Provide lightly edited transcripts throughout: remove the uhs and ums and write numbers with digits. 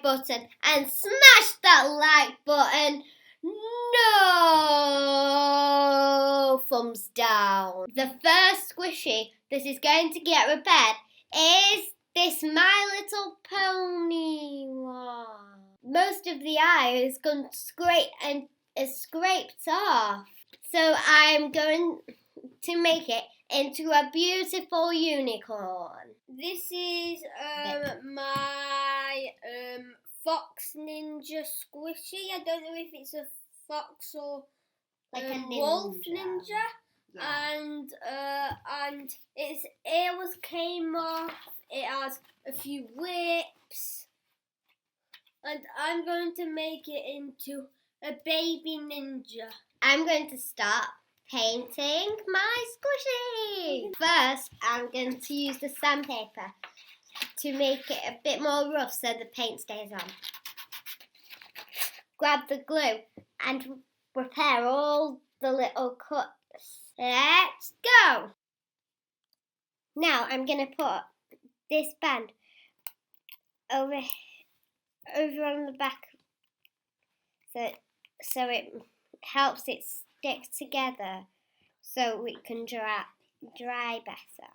button and smash that like button. No thumbs down. The first squishy that is going to get repaired is this My Little Pony one. Most of the eye has gone straight and is scraped off. So I'm going to make it into a beautiful unicorn. This is my fox ninja squishy. I don't know if it's a fox or like a wolf ninja. Yeah. And its ears came off. It has a few whips. And I'm going to make it into a baby ninja. I'm going to start painting my squishy. First, I'm going to use the sandpaper to make it a bit more rough so the paint stays on. Grab the glue and repair all the little cuts. Let's go! Now I'm going to put this band over on the back so it helps it stick together so we can dry better.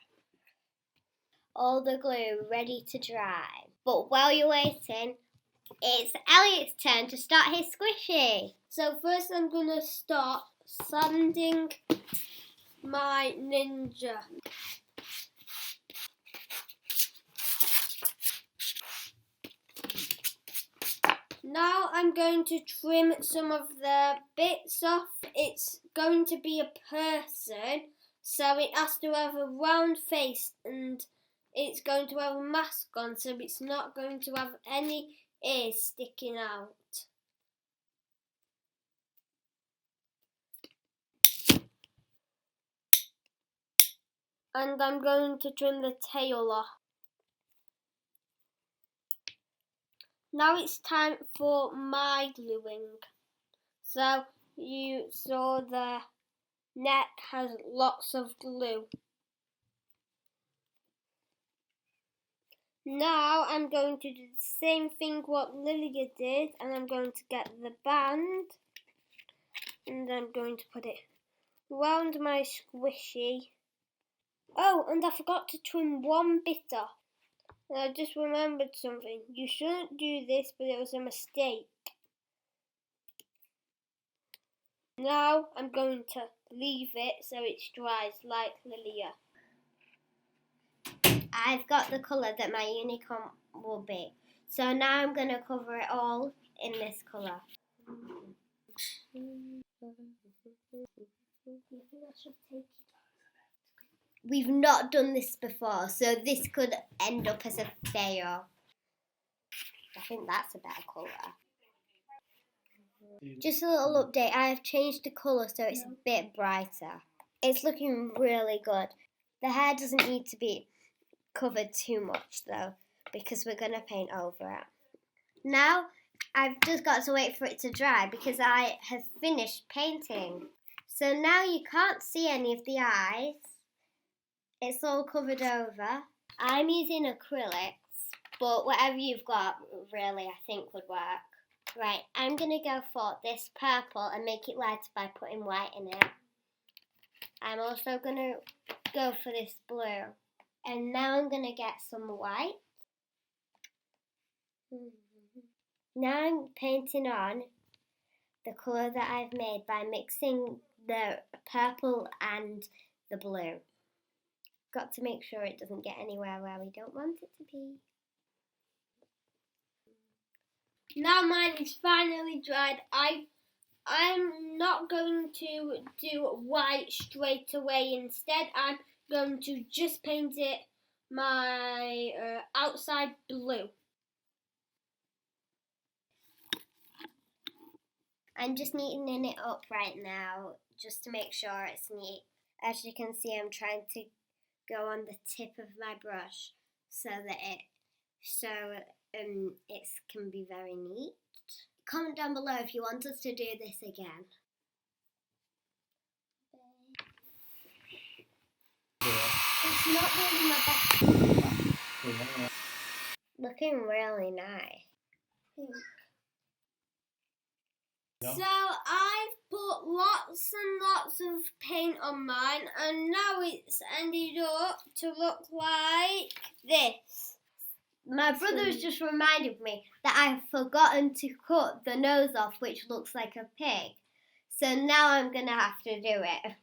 All the glue ready to dry. But while you're waiting, it's Elliott's turn to start his squishy. So first I'm going to start sanding my ninja. Now I'm going to trim some of the bits off. It's going to be a person, so it has to have a round face and it's going to have a mask on, so it's not going to have any ears sticking out. And I'm going to trim the tail off. Now it's time for my gluing. So you saw the neck has lots of glue. Now I'm going to do the same thing what Lilia did, and I'm going to get the band and I'm going to put it round my squishy. Oh, and I forgot to trim one bit off. And I just remembered something. You shouldn't do this, but it was a mistake. Now I'm going to leave it so it dries like Lilia. I've got the colour that my unicorn will be. So now I'm going to cover it all in this colour. We've not done this before, so this could end up as a fail. I think that's a better colour. Just a little update, I have changed the colour so it's a bit brighter. It's looking really good. The hair doesn't need to be covered too much though, because we're going to paint over it. Now, I've just got to wait for it to dry because I have finished painting. So now you can't see any of the eyes. It's all covered over. I'm using acrylics, but whatever you've got really I think would work. Right, I'm going to go for this purple and make it lighter by putting white in it. I'm also going to go for this blue. And now I'm going to get some white. Now I'm painting on the colour that I've made by mixing the purple and the blue. Got to make sure it doesn't get anywhere where we don't want it to be. Now mine is finally dried. I'm not going to do white straight away. Instead, I'm going to just paint it my outside blue. I'm just neatening it up right now just to make sure it's neat. As you can see, I'm trying to go on the tip of my brush so that it can be very neat. Comment down below if you want us to do this again. It's not really my best. Looking really nice. So I've put lots and lots of paint on mine, and now it's ended up to look like this. My brother has just reminded me that I've forgotten to cut the nose off, which looks like a pig. So now I'm going to have to do it.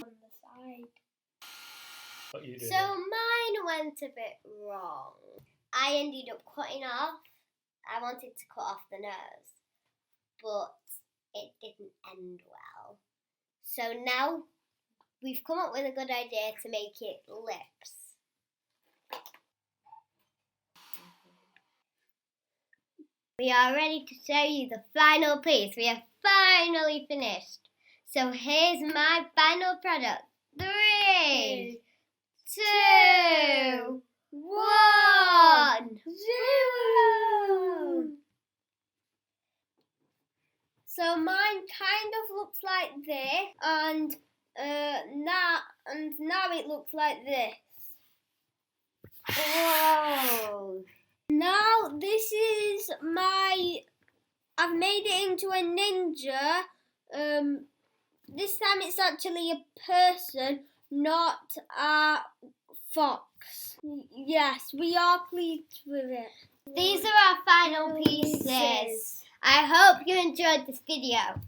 On the side. So mine went a bit wrong. I ended up cutting off. I wanted to cut off the nose, but it didn't end well. So now we've come up with a good idea to make it lips. We are ready to show you the final piece. We have finally finished. So here's my final product. 3, 2, 1, 0. So mine kind of looks like this, and now it looks like this. Whoa! Now this is I've made it into a ninja. This time it's actually a person, not a fox. Yes, we are pleased with it. These are our final pieces. I hope you enjoyed this video.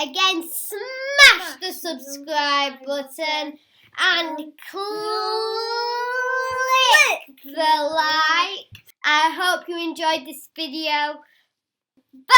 Again, smash the subscribe button and click the like. I hope you enjoyed this video. Bye!